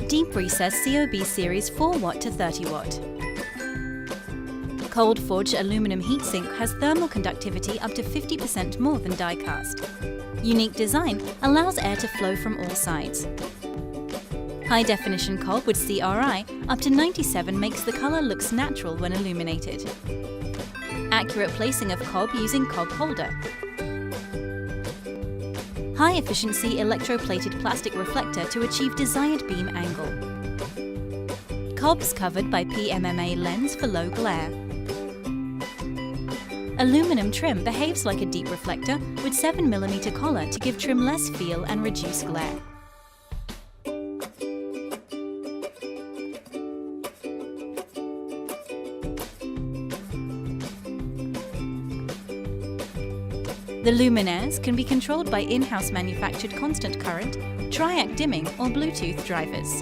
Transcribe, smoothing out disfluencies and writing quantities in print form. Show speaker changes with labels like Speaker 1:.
Speaker 1: Deep Recess COB Series 4W to 30W. Cold forged aluminum heatsink has thermal conductivity up to 50% more than die cast. Unique design allows air to flow from all sides. High definition cob with CRI up to 97 makes the color looks natural when illuminated. Accurate placing of cob using cob holder. High efficiency electroplated plastic reflector to achieve desired beam angle. Cobs covered by PMMA lens for low glare. Aluminum trim behaves like a deep reflector with 7mm collar to give trim less feel and reduce glare. The luminaires can be controlled by in-house manufactured constant current, triac dimming or Bluetooth drivers.